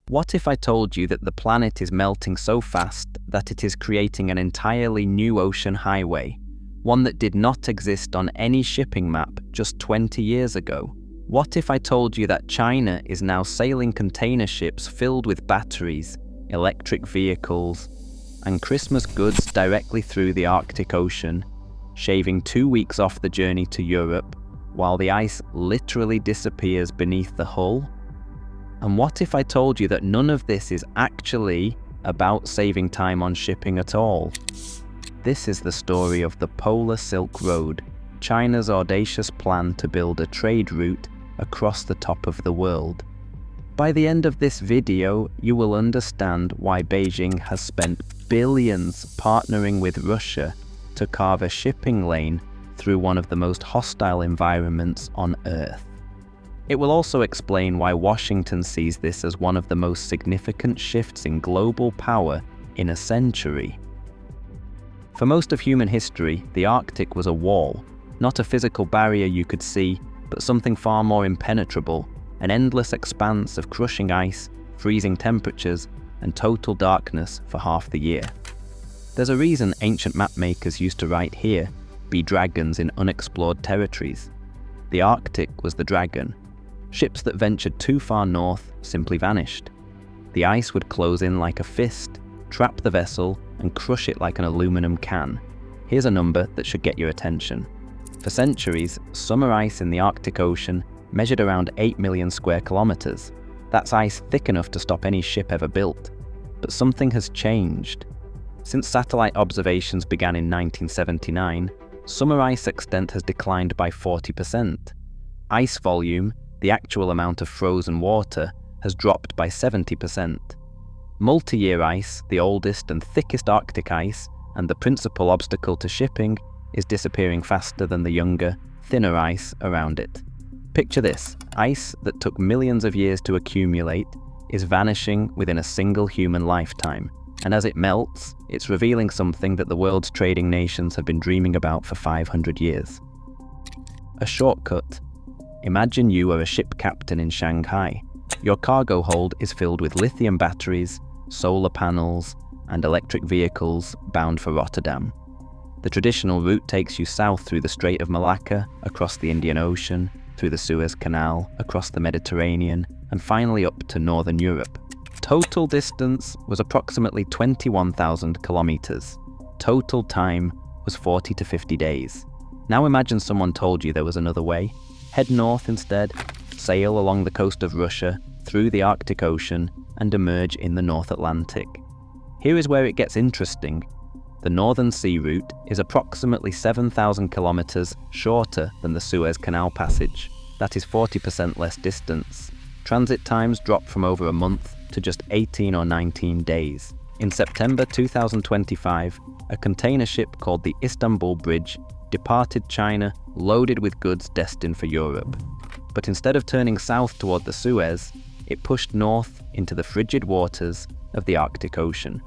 What if I told you that the planet is melting so fast that it is creating an entirely new ocean highway, one that did not exist on any shipping map just 20 years ago? What if I told you that China is now sailing container ships filled with batteries, electric vehicles, and Christmas goods directly through the Arctic Ocean, shaving 2 weeks off the journey to Europe, while the ice literally disappears beneath the hull? And what if I told you that none of this is actually about saving time on shipping at all? This is the story of the Polar Silk Road, China's audacious plan to build a trade route across the top of the world. By the end of this video, you will understand why Beijing has spent billions partnering with Russia to carve a shipping lane through one of the most hostile environments on Earth. It will also explain why Washington sees this as one of the most significant shifts in global power in a century. For most of human history, the Arctic was a wall, not a physical barrier you could see, but something far more impenetrable, an endless expanse of crushing ice, freezing temperatures, and total darkness for half the year. There's a reason ancient mapmakers used to write here, "Be dragons in unexplored territories." The Arctic was the dragon. Ships that ventured too far north simply vanished. The ice would close in like a fist, trap the vessel, and crush it like an aluminum can. Here's a number that should get your attention. For centuries, summer ice in the Arctic Ocean measured around 8 million square kilometers. That's ice thick enough to stop any ship ever built. But something has changed. Since satellite observations began in 1979, summer ice extent has declined by 40%. Ice volume, the actual amount of frozen water, has dropped by 70%. Multi-year ice, the oldest and thickest Arctic ice, and the principal obstacle to shipping, is disappearing faster than the younger, thinner ice around it. Picture this: ice that took millions of years to accumulate is vanishing within a single human lifetime, and as it melts, it's revealing something that the world's trading nations have been dreaming about for 500 years. A shortcut. Imagine you are a ship captain in Shanghai. Your cargo hold is filled with lithium batteries, solar panels, and electric vehicles bound for Rotterdam. The traditional route takes you south through the Strait of Malacca, across the Indian Ocean, through the Suez Canal, across the Mediterranean, and finally up to Northern Europe. Total distance was approximately 21,000 kilometers. Total time was 40 to 50 days. Now imagine someone told you there was another way. Head north instead, sail along the coast of Russia, through the Arctic Ocean, and emerge in the North Atlantic. Here is where it gets interesting. The Northern Sea Route is approximately 7,000 kilometers shorter than the Suez Canal passage. That is 40% less distance. Transit times drop from over a month to just 18 or 19 days. In September 2025, a container ship called the Istanbul Bridge departed China loaded with goods destined for Europe. But instead of turning south toward the Suez, it pushed north into the frigid waters of the Arctic Ocean.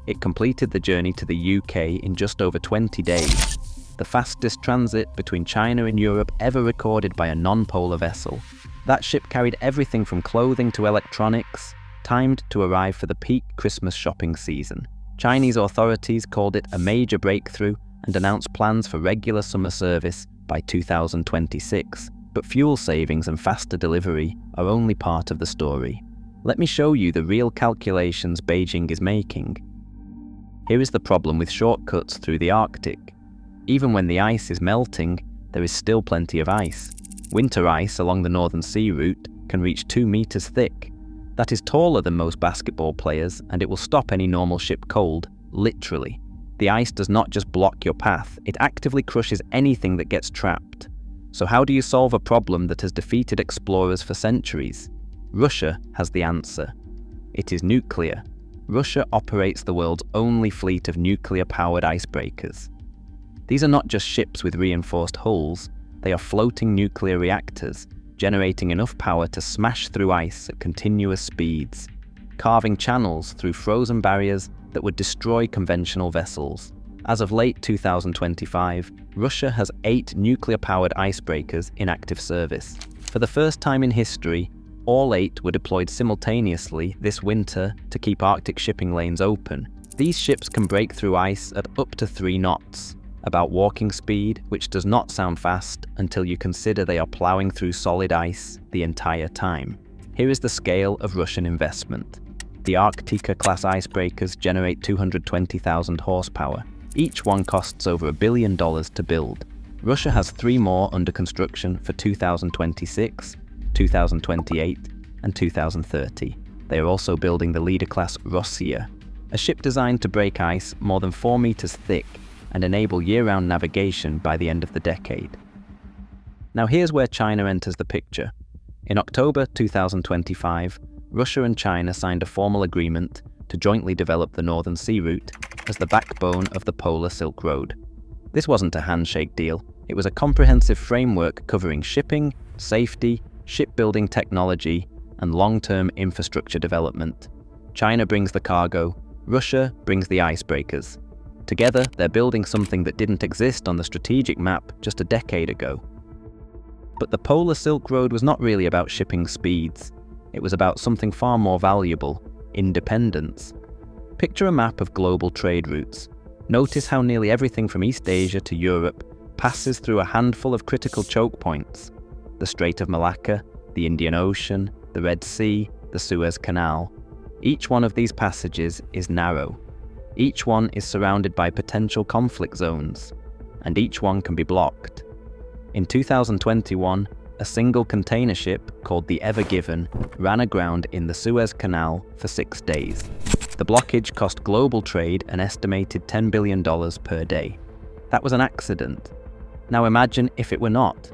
It completed the journey to the UK in just over 20 days, the fastest transit between China and Europe ever recorded by a non-polar vessel. That ship carried everything from clothing to electronics, timed to arrive for the peak Christmas shopping season. Chinese authorities called it a major breakthrough and announced plans for regular summer service by 2026. But fuel savings and faster delivery are only part of the story. Let me show you the real calculations Beijing is making. Here is the problem with shortcuts through the Arctic. Even when the ice is melting, there is still plenty of ice. Winter ice along the Northern Sea Route can reach 2 meters thick. That is taller than most basketball players, and it will stop any normal ship cold, literally. The ice does not just block your path, it actively crushes anything that gets trapped. So how do you solve a problem that has defeated explorers for centuries? Russia has the answer. It is nuclear. Russia operates the world's only fleet of nuclear-powered icebreakers. These are not just ships with reinforced hulls, they are floating nuclear reactors, generating enough power to smash through ice at continuous speeds, carving channels through frozen barriers that would destroy conventional vessels. As of late 2025, Russia has 8 nuclear-powered icebreakers in active service. For the first time in history, All 8 were deployed simultaneously this winter to keep Arctic shipping lanes open. These ships can break through ice at up to 3 knots, about walking speed, which does not sound fast until you consider they are plowing through solid ice the entire time. Here is the scale of Russian investment. The Arktika-class icebreakers generate 220,000 horsepower. Each one costs over $1 billion to build. Russia has 3 more under construction for 2026, 2028, and 2030. They are also building the Leader-class Rossiya, a ship designed to break ice more than 4 meters thick and enable year-round navigation by the end of the decade. Now here's where China enters the picture. In October 2025, Russia and China signed a formal agreement to jointly develop the Northern Sea Route as the backbone of the Polar Silk Road. This wasn't a handshake deal, it was a comprehensive framework covering shipping, safety, shipbuilding technology, and long-term infrastructure development. China brings the cargo, Russia brings the icebreakers. Together, they're building something that didn't exist on the strategic map just a decade ago. But the Polar Silk Road was not really about shipping speeds. It was about something far more valuable: independence. Picture a map of global trade routes. Notice how nearly everything from East Asia to Europe passes through a handful of critical choke points: the Strait of Malacca, the Indian Ocean, the Red Sea, the Suez Canal. Each one of these passages is narrow. Each one is surrounded by potential conflict zones, and each one can be blocked. In 2021, a single container ship called the Ever Given ran aground in the Suez Canal for 6 days. The blockage cost global trade an estimated $10 billion per day. That was an accident. Now imagine if it were not.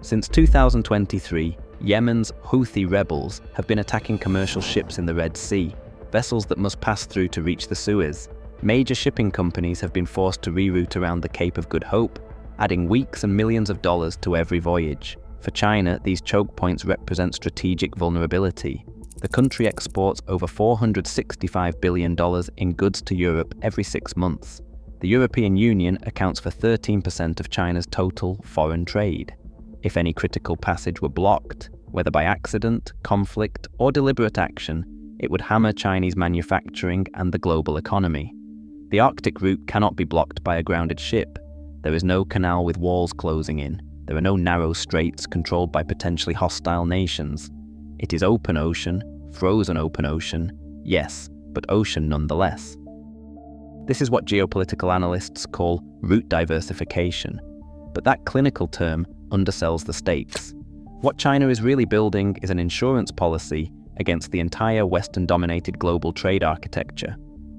Since 2023, Yemen's Houthi rebels have been attacking commercial ships in the Red Sea, vessels that must pass through to reach the Suez. Major shipping companies have been forced to reroute around the Cape of Good Hope, adding weeks and millions of dollars to every voyage. For China, these choke points represent strategic vulnerability. The country exports over $465 billion in goods to Europe every 6 months. The European Union accounts for 13% of China's total foreign trade. If any critical passage were blocked, whether by accident, conflict, or deliberate action, it would hammer Chinese manufacturing and the global economy. The Arctic route cannot be blocked by a grounded ship. There is no canal with walls closing in. There are no narrow straits controlled by potentially hostile nations. It is open ocean, frozen open ocean, yes, but ocean nonetheless. This is what geopolitical analysts call route diversification. But that clinical term undersells the stakes. What China is really building is an insurance policy against the entire Western-dominated global trade architecture.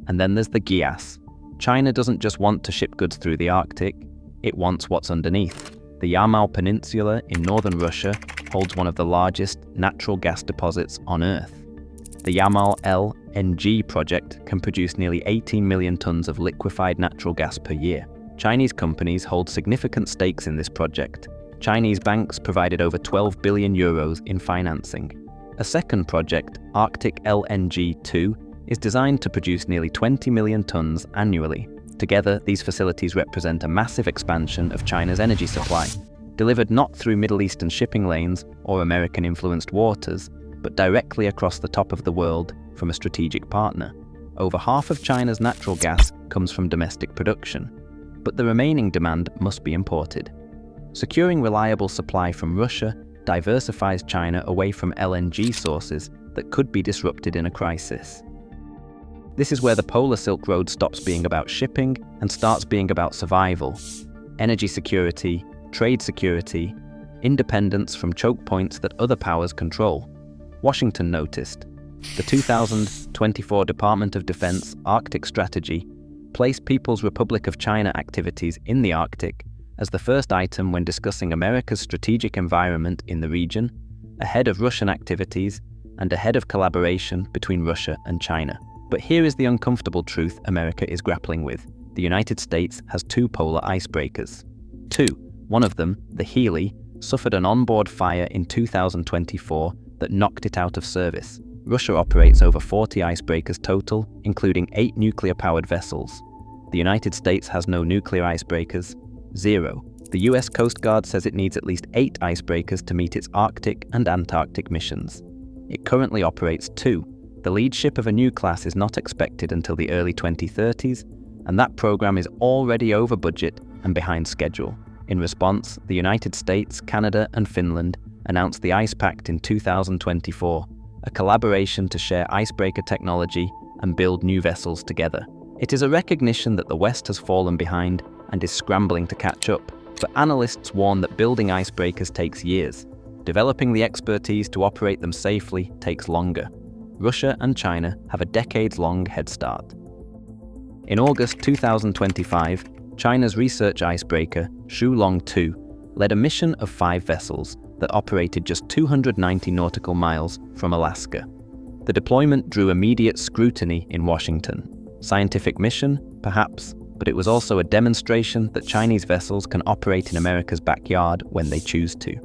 And then there's the GIAS. China doesn't just want to ship goods through the Arctic, it wants what's underneath. The Yamal Peninsula in northern Russia holds one of the largest natural gas deposits on Earth. The Yamal LNG project can produce nearly 18 million tons of liquefied natural gas per year. Chinese companies hold significant stakes in this project. Chinese banks provided over 12 billion euros in financing. A second project, Arctic LNG 2, is designed to produce nearly 20 million tons annually. Together, these facilities represent a massive expansion of China's energy supply, delivered not through Middle Eastern shipping lanes or American-influenced waters, but directly across the top of the world from a strategic partner. Over half of China's natural gas comes from domestic production, but the remaining demand must be imported. Securing reliable supply from Russia diversifies China away from LNG sources that could be disrupted in a crisis. This is where the Polar Silk Road stops being about shipping and starts being about survival, energy security, trade security, independence from choke points that other powers control. Washington noticed. The 2024 Department of Defense Arctic Strategy placed People's Republic of China activities in the Arctic as the first item when discussing America's strategic environment in the region, ahead of Russian activities and ahead of collaboration between Russia and China. But here is the uncomfortable truth America is grappling with. The United States has 2 polar icebreakers. One of them, the Healy, suffered an onboard fire in 2024 that knocked it out of service. Russia operates over 40 icebreakers total, including 8 nuclear-powered vessels. The United States has no nuclear icebreakers, 0. The US Coast Guard says it needs at least 8 icebreakers to meet its Arctic and Antarctic missions. It currently operates 2. The lead ship of a new class is not expected until the early 2030s, and that program is already over budget and behind schedule. In response, the United States, Canada, and Finland announced the Ice Pact in 2024, a collaboration to share icebreaker technology and build new vessels together. It is a recognition that the West has fallen behind and is scrambling to catch up, but analysts warn that building icebreakers takes years. Developing the expertise to operate them safely takes longer. Russia and China have a decades-long head start. In August 2025, China's research icebreaker, Shulong 2, led a mission of 5 vessels that operated just 290 nautical miles from Alaska. The deployment drew immediate scrutiny in Washington. Scientific mission, perhaps, but it was also a demonstration that Chinese vessels can operate in America's backyard when they choose to.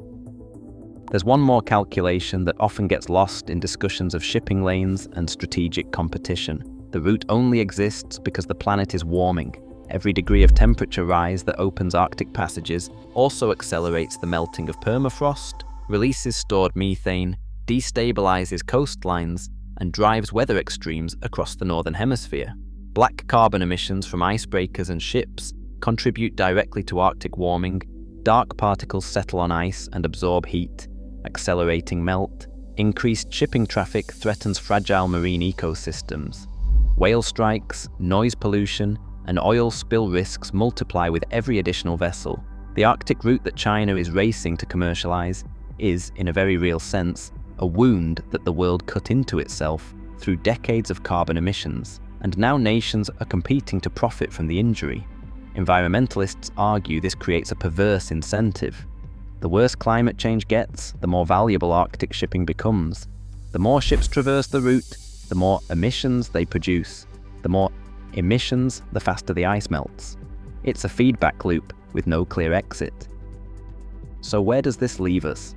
There's one more calculation that often gets lost in discussions of shipping lanes and strategic competition. The route only exists because the planet is warming. Every degree of temperature rise that opens Arctic passages also accelerates the melting of permafrost, releases stored methane, destabilizes coastlines, and drives weather extremes across the Northern Hemisphere. Black carbon emissions from icebreakers and ships contribute directly to Arctic warming. Dark particles settle on ice and absorb heat, accelerating melt. Increased shipping traffic threatens fragile marine ecosystems. Whale strikes, noise pollution, and oil spill risks multiply with every additional vessel. The Arctic route that China is racing to commercialize is, in a very real sense, a wound that the world cut into itself through decades of carbon emissions, and now nations are competing to profit from the injury. Environmentalists argue this creates a perverse incentive. The worse climate change gets, the more valuable Arctic shipping becomes. The more ships traverse the route, the more emissions they produce. The more emissions, the faster the ice melts. It's a feedback loop with no clear exit. So where does this leave us?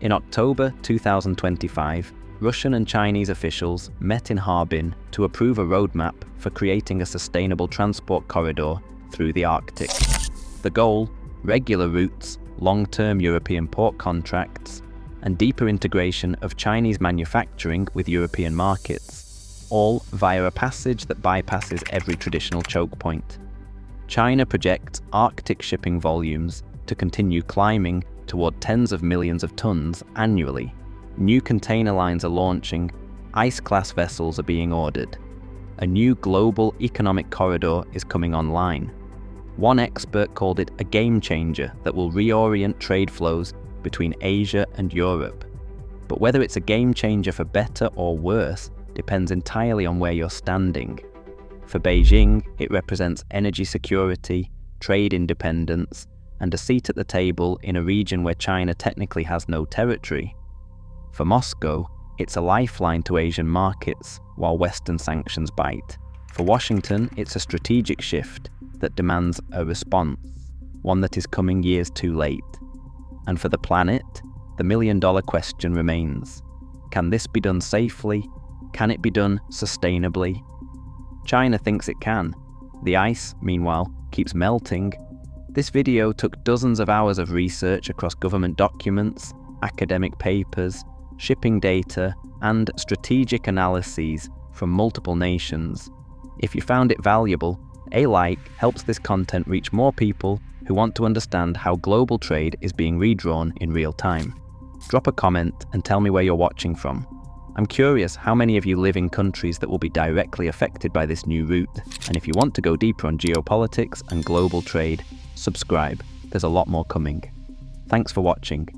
In October 2025, Russian and Chinese officials met in Harbin to approve a roadmap for creating a sustainable transport corridor through the Arctic. The goal: regular routes, long-term European port contracts, and deeper integration of Chinese manufacturing with European markets, all via a passage that bypasses every traditional choke point. China projects Arctic shipping volumes to continue climbing toward tens of millions of tons annually. New container lines are launching, ice-class vessels are being ordered. A new global economic corridor is coming online. One expert called it a game changer that will reorient trade flows between Asia and Europe. But whether it's a game changer for better or worse depends entirely on where you're standing. For Beijing, it represents energy security, trade independence, and a seat at the table in a region where China technically has no territory. For Moscow, it's a lifeline to Asian markets, while Western sanctions bite. For Washington, it's a strategic shift that demands a response, one that is coming years too late. And for the planet, the million-dollar question remains: can this be done safely? Can it be done sustainably? China thinks it can. The ice, meanwhile, keeps melting. This video took dozens of hours of research across government documents, academic papers, shipping data, and strategic analyses from multiple nations. If you found it valuable, a like helps this content reach more people who want to understand how global trade is being redrawn in real time. Drop a comment and tell me where you're watching from. I'm curious how many of you live in countries that will be directly affected by this new route, and if you want to go deeper on geopolitics and global trade, subscribe. There's a lot more coming. Thanks for watching.